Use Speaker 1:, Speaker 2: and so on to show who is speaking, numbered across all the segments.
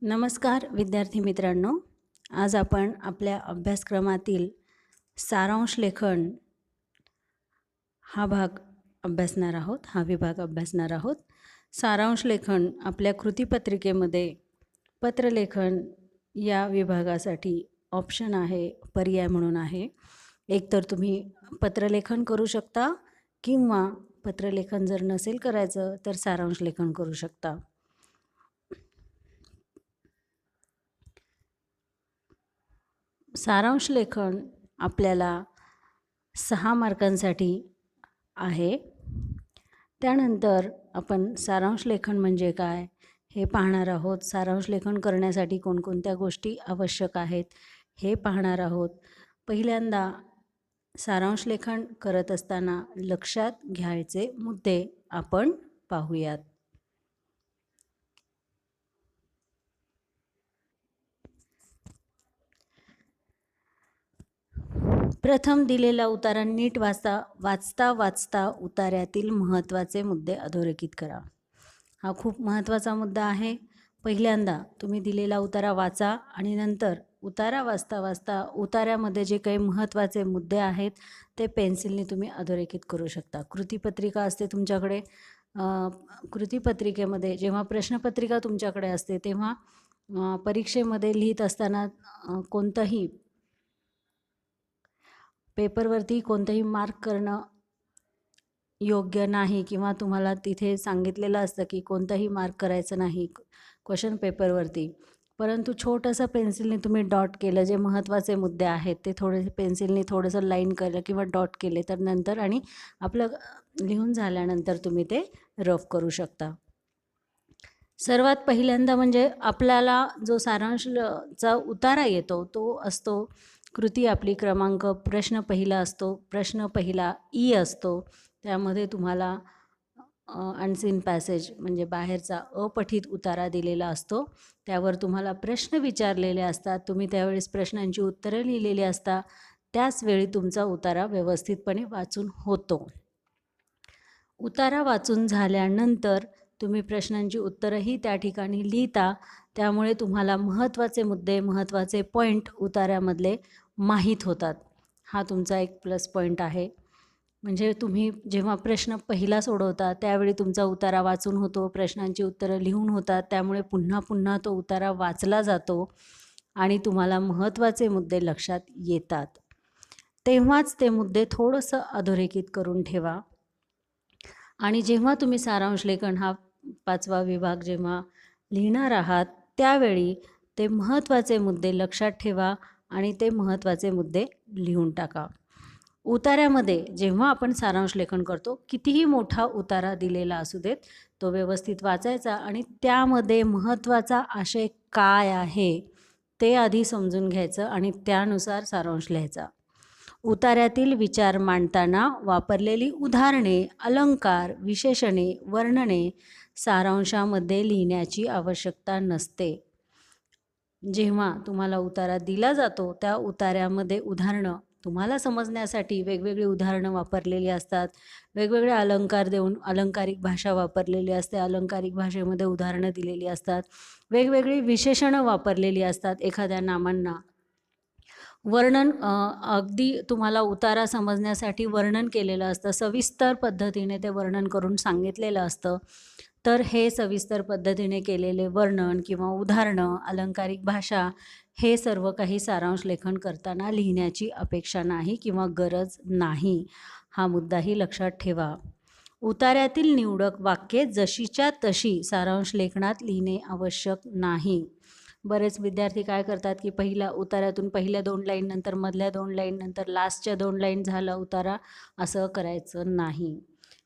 Speaker 1: नमस्कार विद्यार्थी मित्रांनो, आज आपण आपल्या अभ्यासक्रमातील सारांश लेखन हा विभाग अभ्यासणार आहोत. सारांश लेखन आपल्या कृतीपत्रिकेमध्ये पत्रलेखन या विभागासाठी ऑप्शन आहे, पर्याय म्हणून आहे. एकतर तुम्ही पत्रलेखन करू शकता किंवा पत्रलेखन जर नसेल करायचं तर सारांश लेखन करू शकता. सारांश लेखन आपल्याला 6 मार्कांसाठी आहे. त्यानंतर आपण सारांश लेखन म्हणजे काय हे पाहणार आहोत. सारांश लेखन करण्यासाठी कोणकोणत्या गोष्टी आवश्यक आहेत हे पाहणार आहोत. पहिल्यांदा सारांश लेखन करत असताना लक्षात घ्यायचे मुद्दे आपण पाहूयात. प्रथम दिलेला उतारा नीट वाचता उतार्यातील महत्त्वाचे मुद्दे अधोरेखित करा. हा खूप महत्त्वाचा मुद्दा आहे. पहिल्यांदा तुम्ही दिलेला उतारा वाचा आणि नंतर उतारा वाचता उतार्यामध्ये जे काही महत्त्वाचे मुद्दे आहेत ते पेन्सिलने तुम्ही अधोरेखित करू शकता. कृतीपत्रिका असते तुमच्याकडे. कृतीपत्रिकेमध्ये जेव्हा प्रश्नपत्रिका तुमच्याकडे असते तेव्हा परीक्षेमध्ये लिहित असताना कोणतंही पेपरवरती कोणतंही मार्क करणं योग्य नाही किंवा तुम्हाला तिथे सांगितलेलं असतं की कोणताही मार्क करायचं नाही क्वेश्चन पेपरवरती. परंतु छोटंसं पेन्सिलने तुम्ही डॉट केलं, जे महत्त्वाचे मुद्दे आहेत ते थोडेसे पेन्सिलने थोडंसं लाईन केलं किंवा डॉट केले तर नंतर आणि आपलं लिहून झाल्यानंतर तुम्ही ते रफ करू शकता. सर्वात पहिल्यांदा म्हणजे आपल्याला जो सारांशचा उतारा येतो तो असतो कृती आपली क्रमांक प्रश्न पहिला असतो. प्रश्न पहिला ई असतो. त्यामध्ये तुम्हाला अनसीन पॅसेज म्हणजे बाहेरचा अपठित उतारा दिलेला असतो. त्यावर तुम्हाला प्रश्न विचारलेले असतात. तुम्ही त्यावेळेस प्रश्नांची उत्तरं लिहिलेली असतात. त्याचवेळी तुमचा उतारा व्यवस्थितपणे वाचून होतो. उतारा वाचून झाल्यानंतर तुम्ही प्रश्नांची उत्तरंही त्या ठिकाणी लिहिता. त्यामुळे तुम्हाला महत्त्वाचे मुद्दे, महत्त्वाचे पॉईंट उतार्यामधले माहीत होतात. हा तुमचा एक प्लस पॉईंट आहे. म्हणजे तुम्ही जेव्हा प्रश्न पहिला सोडवता त्यावेळी तुमचा उतारा वाचून होतो, प्रश्नांची उत्तरं लिहून होतात. त्यामुळे पुन्हा पुन्हा तो उतारा वाचला जातो आणि तुम्हाला महत्त्वाचे मुद्दे लक्षात येतात. तेव्हाच ते मुद्दे थोडंसं अधोरेखित करून ठेवा. आणि जेव्हा तुम्ही सारांश लेखन हा 5वा विभाग जेव्हा लिहिणार आहात त्यावेळी ते महत्त्वाचे मुद्दे लक्षात ठेवा आणि ते महत्त्वाचे मुद्दे लिहून टाका. उतार्यामध्ये जेव्हा आपण सारांश लेखन करतो, कितीही मोठा उतारा दिलेला असू देत, तो व्यवस्थित वाचायचा आणि त्यामध्ये महत्त्वाचा आशय काय आहे ते आधी समजून घ्यायचं आणि त्यानुसार सारांश लिहायचा. उतार्यातील विचार मांडताना वापरलेली उदाहरणे, अलंकार, विशेषणे, वर्णने सारांशामध्ये लिहिण्याची आवश्यकता नसते. जेव्हा तुम्हाला उतारा दिला जातो त्या उतार्यामध्ये उदाहरणं तुम्हाला समजण्यासाठी वेगवेगळी उदाहरणं वापरलेली असतात. वेगवेगळे अलंकार देऊन अलंकारिक भाषा वापरलेली असते. अलंकारिक भाषेमध्ये उदाहरणं दिलेली असतात. वेगवेगळी विशेषणं वापरलेली असतात एखाद्या नामांना. वर्णन अगदी तुम्हाला उतारा समजण्यासाठी वर्णन केलेलं असतं. सविस्तर पद्धतीने ते वर्णन करून सांगितलेलं असतं. तर हे सविस्तर पद्धतीने केलेले वर्णन किंवा उदाहरणं, अलंकारिक भाषा हे सर्व काही सारांश लेखन करताना लिहिण्याची अपेक्षा नाही किंवा गरज नाही. हा मुद्दाही लक्षात ठेवा. उतार्यातील निवडक वाक्ये जशीच्या तशी सारांश लेखनात लिहिणे आवश्यक नाही. बरेच विद्यार्थी काय करतात की पहिल्या उतार्यातून पहिल्या 2 लाईन नंतर मधल्या 2 लाईन नंतर लास्टच्या 2 लाईन झाला उतारा, असं करायचं नाही.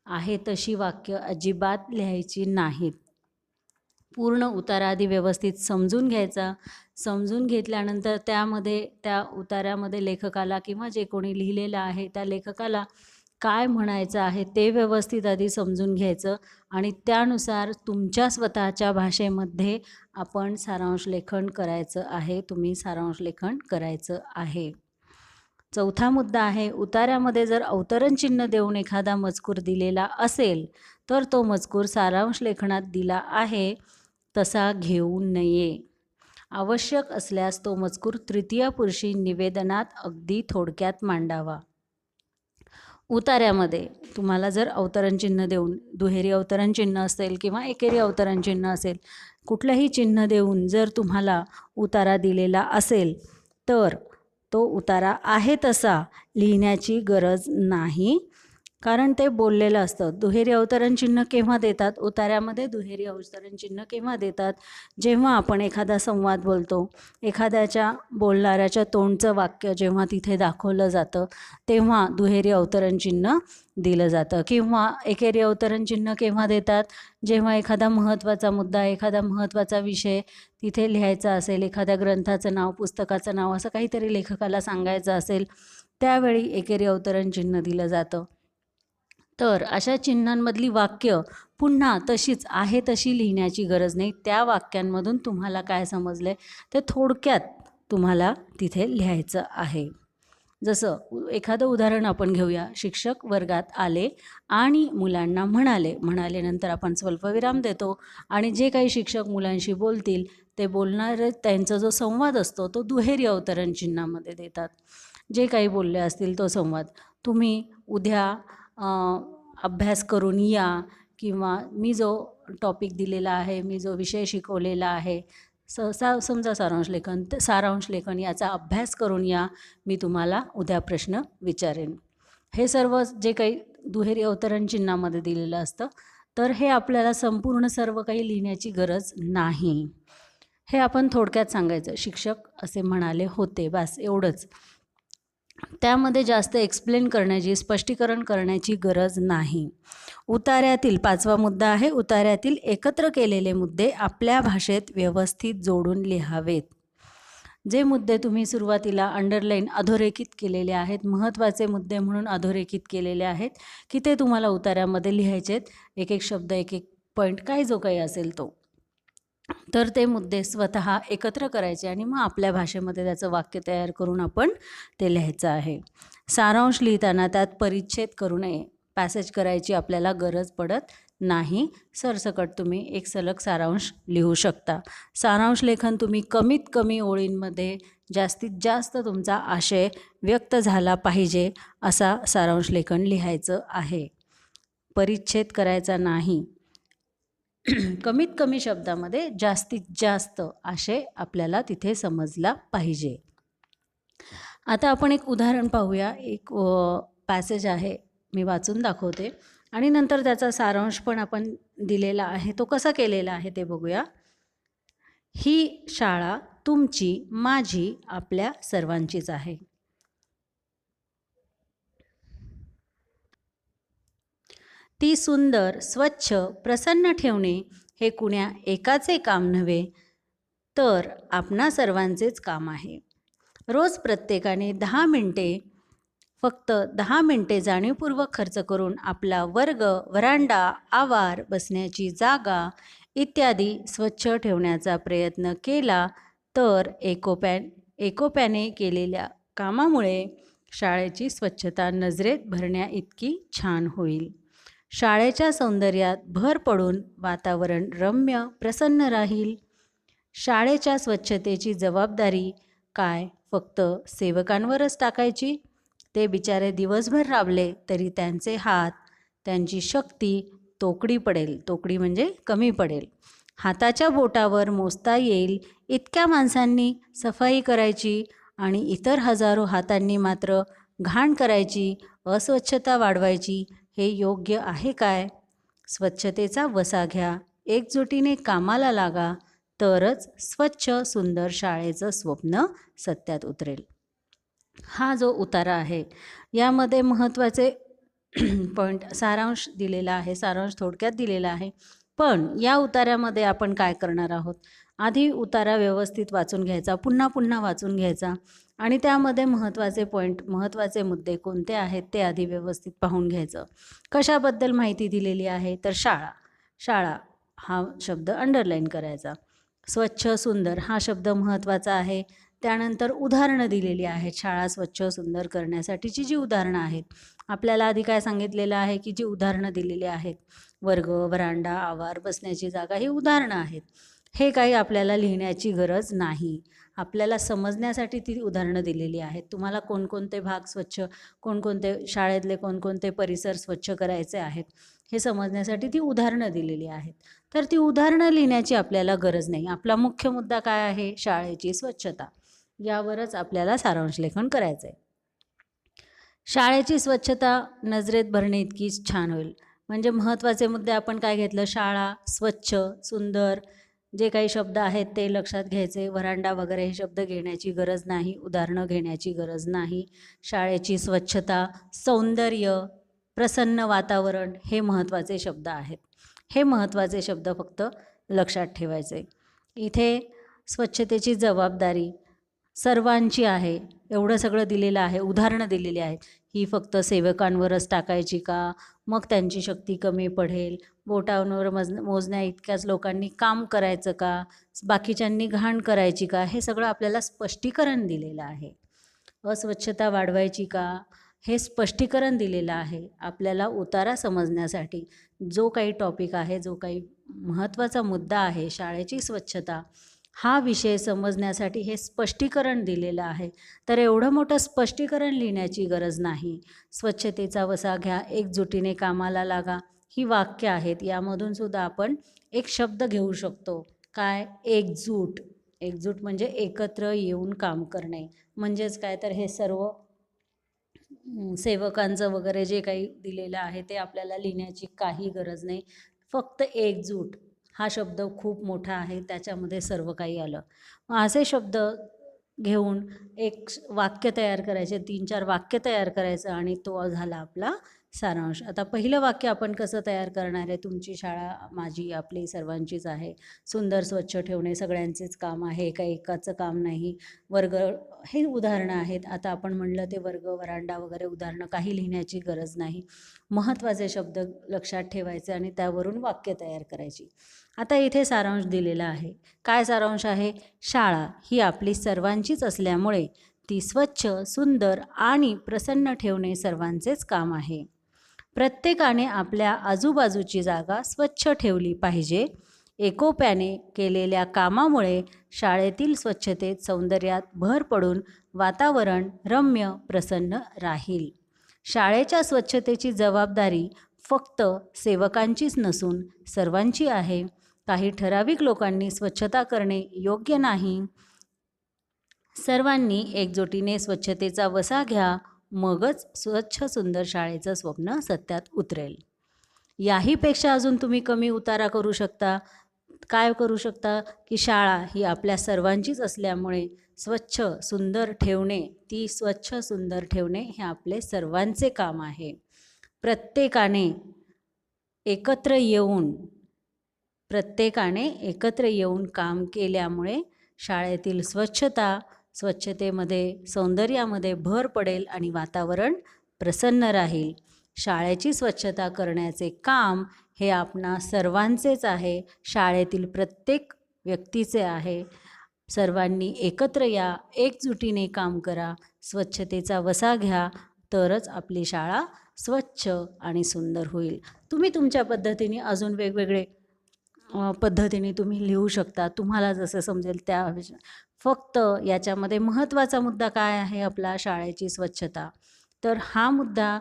Speaker 1: आहे तशी वाक्य अजिबात लिहायची नाहीत. पूर्ण उतारा आधी व्यवस्थित समजून घ्यायचा. समजून घेतल्यानंतर त्या उतार्यामध्ये लेखकाला किंवा जे कोणी लिहिलेलं आहे त्या लेखकाला काय म्हणायचं आहे ते व्यवस्थित आधी समजून घ्यायचं आणि त्यानुसार तुमच्या स्वतःच्या भाषेमध्ये आपण सारांश लेखन करायचं आहे. तुम्ही सारांश लेखन करायचं आहे. चौथा मुद्दा आहे, उतार्यामध्ये जर अवतरण चिन्ह देऊन एखादा मजकूर दिलेला असेल तर तो मजकूर सारांश लेखनात दिला आहे तसा घेऊ नये. आवश्यक असल्यास तो मजकूर तृतीय पुरुषी निवेदनात अगदी थोडक्यात मांडावा. उतार्यामध्ये तुम्हाला जर अवतरण चिन्ह देऊन, दुहेरी अवतरण चिन्ह असेल किंवा एकेरी अवतरण चिन्ह असेल, कुठलंही चिन्ह देऊन जर तुम्हाला उतारा दिलेला असेल तर तो उतारा आहे तसा लिहिण्याची गरज नाही, कारण ते बोललेलं असतं. दुहेरी अवतरण चिन्ह केव्हा देतात? उतार्यामध्ये दुहेरी अवतरण चिन्ह केव्हा देतात? जेव्हा आपण एखादा संवाद बोलतो, एखाद्याच्या बोलणाऱ्याच्या तोंडचं वाक्य जेव्हा तिथे दाखवलं जातं तेव्हा दुहेरी अवतरण चिन्ह दिलं जातं. किंवा एकेरी अवतरण चिन्ह केव्हा देतात? जेव्हा एखादा महत्त्वाचा मुद्दा, एखादा महत्त्वाचा विषय तिथे लिहायचा असेल, एखाद्या ग्रंथाचं नाव, पुस्तकाचं नाव असं काहीतरी लेखकाला सांगायचं असेल, त्यावेळी एकेरी अवतरण चिन्ह दिलं जातं. तर अशा चिन्हांमधली वाक्य पुन्हा तशीच आहे तशी लिहिण्याची गरज नाही. त्या वाक्यांमधून तुम्हाला काय समजलं ते थोडक्यात तुम्हाला तिथे लिहायचं आहे. जसं एखादं उदाहरण आपण घेऊया. शिक्षक वर्गात आले आणि मुलांना म्हणाले नंतर आपण स्वल्पविराम देतो आणि जे काही शिक्षक मुलांशी बोलतील ते बोलणारे त्यांचा जो संवाद असतो तो दुहेरी अवतरण चिन्हामध्ये देतात. जे काही बोलले असतील तो संवाद तुम्ही उद्या अभ्यास करून या, किंवा मी जो टॉपिक दिलेला आहे, मी जो विषय शिकवलेला आहे, समजा सारांश लेखन याचा अभ्यास करून या, मी तुम्हाला उद्या प्रश्न विचारेन. हे सर्व जे काही दुहेरी अवतरण चिन्हामध्ये दिलेलं असतं, तर हे आपल्याला संपूर्ण सर्व काही लिहिण्याची गरज नाही. हे आपण थोडक्यात सांगायचं. शिक्षक असे म्हणाले होते, बस एवढंच. त्यामध्ये जास्त एक्सप्लेन करण्याची, स्पष्टीकरण करण्याची गरज नाही. उतार्यातील 5वा मुद्दा आहे, उतार्यातील एकत्र केलेले मुद्दे आपल्या भाषेत व्यवस्थित जोडून लिहावेत. जे मुद्दे तुम्ही सुरुवातीला अंडरलाईन अधोरेखित केलेले आहेत, महत्त्वाचे मुद्दे म्हणून अधोरेखित केलेले आहेत, की ते तुम्हाला उतार्यामध्ये लिहायचेत. एक एक शब्द, एक एक पॉईंट, काही जो काही असेल तो. तर ते मुद्दे स्वतः एकत्र करायचे आणि मग आपल्या भाषेमध्ये त्याचं वाक्य तयार करून आपण ते लिहायचं आहे. सारांश लिहिताना त्यात परिच्छेद करू नये. पॅसेज करायची आपल्याला गरज पडत नाही. सरसकट तुम्ही एक सलग सारांश लिहू शकता. सारांश लेखन तुम्ही कमीत कमी ओळींमध्ये जास्तीत जास्त तुमचा आशय व्यक्त झाला पाहिजे असा सारांश लेखन लिहायचं आहे. परिच्छेद करायचा नाही. कमीत कमी शब्दामध्ये जास्तीत जास्त आशय आपल्याला तिथे समजला पाहिजे. आता आपण एक उदाहरण पाहूया. एक पॅसेज आहे, मी वाचून दाखवते आणि नंतर त्याचा सारांश पण आपण दिलेला आहे, तो कसा केलेला आहे ते बघूया. ही शाळा तुमची, माझी, आपल्या सर्वांचीच आहे. ती सुंदर, स्वच्छ, प्रसन्न ठेवणे हे कुण्या एकाचे काम नव्हे, तर आपणा सर्वांचेच काम आहे. रोज प्रत्येकाने 10 मिनिटे, फक्त 10 मिनिटे जाणीवपूर्वक खर्च करून आपला वर्ग, व्हरांडा, आवार, बसण्याची जागा इत्यादी स्वच्छ ठेवण्याचा प्रयत्न केला तर एकोप्याने केलेल्या कामामुळे शाळेची स्वच्छता नजरेत भरण्या इतकी छान होईल. शाळेच्या सौंदर्यात भर पडून वातावरण रम्य, प्रसन्न राहील. शाळेच्या स्वच्छतेची जबाबदारी काय फक्त सेवकांवरच टाकायची? ते बिचारे दिवसभर राबले तरी त्यांचे हात, त्यांची शक्ती तोकडी पडेल. तोकडी म्हणजे कमी पडेल. हाताच्या बोटावर मोजता येईल इतक्या माणसांनी सफाई करायची आणि इतर हजारो हातांनी मात्र घाण करायची, अस्वच्छता वाढवायची. हे योग्य आहे काय? स्वच्छतेचा वसा घ्या, एकजुटीने कामाला लागा, तरच स्वच्छ सुंदर शाळेचं स्वप्न सत्यात उतरेल. हा जो उतारा आहे यामध्ये महत्त्वाचे पॉईंट, सारांश दिलेला आहे, सारांश थोडक्यात दिलेला आहे. पण या उतार्यामध्ये आपण काय करणार आहोत? आधी उतारा व्यवस्थित वाचून घ्यायचा, पुन्हा पुन्हा वाचून घ्यायचा आणि त्यामध्ये महत्त्वाचे पॉईंट, महत्त्वाचे मुद्दे कोणते आहेत ते आधी व्यवस्थित पाहून घ्यायचं. कशाबद्दल माहिती दिलेली आहे? तर शाळा. शाळा हा शब्द अंडरलाईन करायचा. स्वच्छ सुंदर हा शब्द महत्त्वाचा आहे. त्यानंतर उदाहरणं दिलेली आहेत. शाळा स्वच्छ सुंदर करण्यासाठीची जी उदाहरणं आहेत, आपल्याला आधी काय सांगितलेलं आहे की जी उदाहरणं दिलेली आहेत, वर्ग, व्हरांडा, आवार, बसण्याची जागा ही उदाहरणं आहेत. हे काही आपल्याला लिहिण्याची गरज नाही. आपल्याला समजण्यासाठी ती उदाहरणं दिलेली आहेत. तुम्हाला कोणकोणते भाग स्वच्छ, कोणकोणते शाळेतले कोणकोणते परिसर स्वच्छ करायचे आहेत, हे समजण्यासाठी ती उदाहरणं दिलेली आहेत. तर ती उदाहरणं लिहिण्याची आपल्याला गरज नाही. आपला मुख्य मुद्दा काय आहे? शाळेची स्वच्छता. यावरच आपल्याला सारांश लेखन करायचं आहे. शाळेची स्वच्छता नजरेत भरणे इतकीच छान होईल. म्हणजे महत्त्वाचे मुद्दे आपण काय घेतलं? शाळा, स्वच्छ, सुंदर, जे काही शब्द आहेत ते लक्षात घ्यायचे. व्हरांडा वगैरे हे शब्द घेण्याची गरज नाही, उदाहरणं घेण्याची गरज नाही. शाळेची स्वच्छता, सौंदर्य, प्रसन्न वातावरण हे महत्त्वाचे शब्द आहेत. हे महत्त्वाचे शब्द फक्त लक्षात ठेवायचे. इथे स्वच्छतेची जबाबदारी सर्वांची आहे, एवढं सगळं दिलेलं आहे, उदाहरणं दिलेली आहेत. ही फक्त सेवकांवरच टाकायची का? मग त्यांची शक्ती कमी पडेल. बोटांवर मोजण्या इतक्याच लोकांनी काम करायचं का? बाकीच्यांनी घाण करायची का? हे सगळं आपल्याला स्पष्टीकरण दिलेलं आहे. अस्वच्छता वाढवायची का? हे स्पष्टीकरण दिलेलं आहे. आपल्याला उतारा समजण्यासाठी जो काही टॉपिक आहे, जो काही महत्त्वाचा मुद्दा आहे, शाळेची स्वच्छता, हा विषय समजण्यासाठी हे स्पष्टीकरण दिलेलं आहे. तर एवढं मोठं स्पष्टीकरण लिहिण्याची गरज नाही. स्वच्छतेचा वसा घ्या, एकजुटीने कामाला लागा, ही वाक्य आहेत. यामधून सुद्धा आपण एक शब्द घेऊ शकतो. काय? एकजूट. एकजूट म्हणजे एकत्र येऊन काम करणे. म्हणजेच काय? तर हे सर्व सेवकांचं वगैरे जे काही दिलेलं आहे ते आपल्याला लिहिण्याची काही गरज नाही. फक्त एकजूट हा शब्द खूप मोठा आहे, त्याच्यामध्ये सर्व काही आलं. मग असे शब्द घेऊन एक वाक्य तयार करायचे, 3-4 वाक्य तयार करायचं आणि तो झाला आपला सारांश. आता पहिलं वाक्य आपण कसं तयार करणार आहे? तुमची शाळा माझी, आपली, सर्वांचीच आहे. सुंदर स्वच्छ ठेवणे सगळ्यांचेच काम आहे, काही एकाचं काम नाही. वर्ग हे उदाहरणं आहेत. आता आपण म्हणलं ते वर्ग, व्हरांडा वगैरे उदाहरणं काही लिहिण्याची गरज नाही. महत्त्वाचे शब्द लक्षात ठेवायचे आणि त्यावरून वाक्य तयार करायची. आता इथे सारांश दिलेला आहे. काय सारांश आहे? शाळा ही आपली सर्वांचीच असल्यामुळे ती स्वच्छ, सुंदर आणि प्रसन्न ठेवणे सर्वांचेच काम आहे. प्रत्येकाने आपल्या आजूबाजूची जागा स्वच्छ ठेवली पाहिजे. एकोप्याने केलेल्या कामामुळे शाळेतील स्वच्छतेत, सौंदर्यात भर पडून वातावरण रम्य, प्रसन्न राहील. शाळेच्या स्वच्छतेची जबाबदारी फक्त सेवकांचीच नसून सर्वांची आहे. काही ठराविक लोकांनी स्वच्छता करणे योग्य नाही. सर्वांनी एकजुटीने स्वच्छतेचा वसा घ्या, मगच स्वच्छ सुंदर शाळेचं स्वप्न सत्यात उतरेल. याहीपेक्षा अजून तुम्ही कमी उतारा करू शकता. काय करू शकता? की शाळा ही आपल्या सर्वांचीच असल्यामुळे स्वच्छ सुंदर ठेवणे, ती स्वच्छ सुंदर ठेवणे हे आपले सर्वांचे काम आहे. प्रत्येकाने एकत्र येऊन काम केल्यामुळे शाळेतील स्वच्छतेमध्ये, सौंदर्यामध्ये भर पडेल आणि वातावरण प्रसन्न राहील. शाळेची स्वच्छता करण्याचे काम हे आपणा सर्वांचेच आहे. शाळेतील प्रत्येक व्यक्तीचे आहे. सर्वांनी एकत्र या, एकजुटीने काम करा, स्वच्छतेचा वसा घ्या, तरच आपली शाळा स्वच्छ आणि सुंदर होईल. तुम्ही तुमच्या पद्धतीने अजून वेगवेगळे पद्धतीने तुम्ही लिहू शकता. तुम्हाला जसं समजेल त्या फक्त याच्यामध्ये महत्त्वाचा मुद्दा काय आहे? आपला शाळेची स्वच्छता. तर हा मुद्दा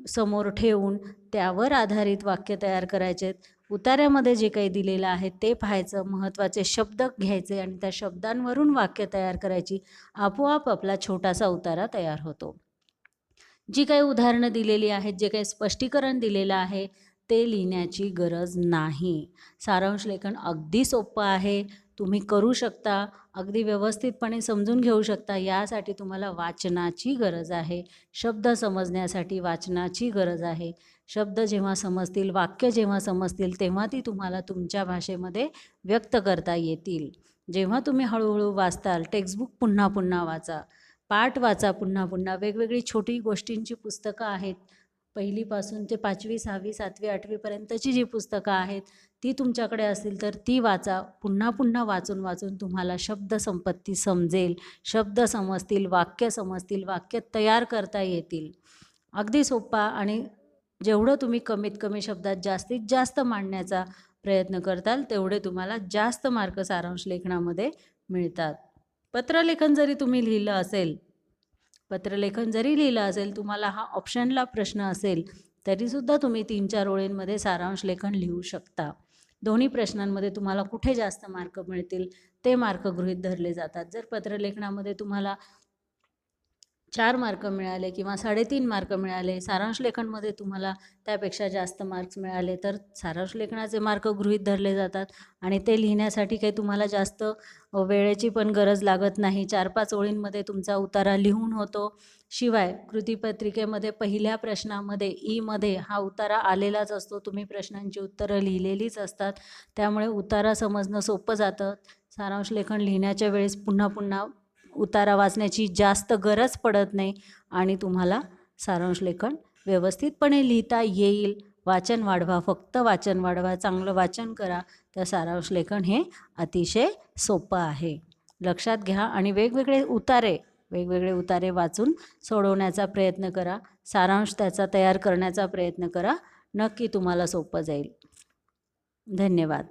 Speaker 1: समोर ठेवून त्यावर आधारित वाक्य तयार करायचे. उतार्यामध्ये जे काही दिलेलं आहे ते पाहायचं, महत्त्वाचे शब्द घ्यायचे आणि त्या शब्दांवरून वाक्य तयार करायची. आपोआप आपला छोटासा उतारा तयार होतो. जी काही उदाहरणं दिलेली आहेत, जे काही स्पष्टीकरण दिलेलं आहे ते लिहिण्याची गरज नाही. सारांश लेखन अगदी सोपं आहे. तुम्ही करू शकता, अगदी व्यवस्थितपणे समजून घेऊ शकता. यासाठी तुम्हाला वाचनाची गरज आहे. शब्द समजण्यासाठी वाचनाची गरज आहे. शब्द जेव्हा समजतील, वाक्य जेव्हा समजतील, तेव्हा ती तुम्हाला तुमच्या भाषेमध्ये व्यक्त करता येतील. जेव्हा तुम्ही हळूहळू वाचताल, टेक्स्टबुक पुन्हा पुन्हा वाचा, पाठ वाचा पुन्हा पुन्हा. वेगवेगळी छोटी गोष्टींची पुस्तकं आहेत. पहिलीपासून ते 5वी, 6वी, 7वी, 8वीपर्यंतची जी पुस्तकं आहेत ती तुमच्याकडे असतील तर ती वाचा. पुन्हा पुन्हा वाचून तुम्हाला शब्दसंपत्ती समजेल, शब्द समजतील, वाक्य समजतील, वाक्य तयार करता येतील. अगदी सोपा आणि जेवढं तुम्ही कमीत कमी शब्दात जास्तीत जास्त मांडण्याचा प्रयत्न करताल तेवढे तुम्हाला जास्त मार्क सारांश लेखनामध्ये मिळतात. पत्रलेखन जरी तुम्ही लिहिलं असेल, तुम्हाला हा ऑप्शनला प्रश्न असेल तरीसुद्धा तुम्ही 3-4 ओळींमध्ये सारांश लेखन लिहू शकता. दोन्ही प्रश्नांमध्ये तुम्हाला कुठे जास्त मार्क मिळतील ते मार्क गृहीत धरले जातात. जर पत्रलेखनामध्ये तुम्हाला 4 मार्क मिळाले किंवा 3.5 मार्क मिळाले, सारांश लेखनमध्ये तुम्हाला त्यापेक्षा जास्त मार्क्स मिळाले, तर सारांश लेखनाचे मार्क गृहीत धरले जातात आणि ते लिहिण्यासाठी काही तुम्हाला जास्त वेळेची पण गरज लागत नाही. 4-5 ओळींमध्ये तुमचा उतारा लिहून होतो. शिवाय कृतीपत्रिकेमध्ये पहिल्या प्रश्नामध्ये ईमध्ये हा उतारा आलेलाच असतो. तुम्ही प्रश्नांची उत्तरं लिहिलेलीच असतात, त्यामुळे उतारा समजणं सोपं जातं. सारांश लेखन लिहिण्याच्या वेळेस पुन्हा पुन्हा उतारा वाचण्याची जास्त गरज पडत नाही आणि तुम्हाला सारांश लेखन व्यवस्थितपणे लिहिता येईल. वाचन वाढवा, फक्त वाचन वाढवा, चांगलं वाचन करा, तर सारांश लेखन हे अतिशय सोपं आहे. लक्षात घ्या आणि वेगवेगळे उतारे वाचून सोडवण्याचा प्रयत्न करा. सारांश त्याचा तयार करण्याचा प्रयत्न करा. नक्की तुम्हाला सोपं जाईल. धन्यवाद.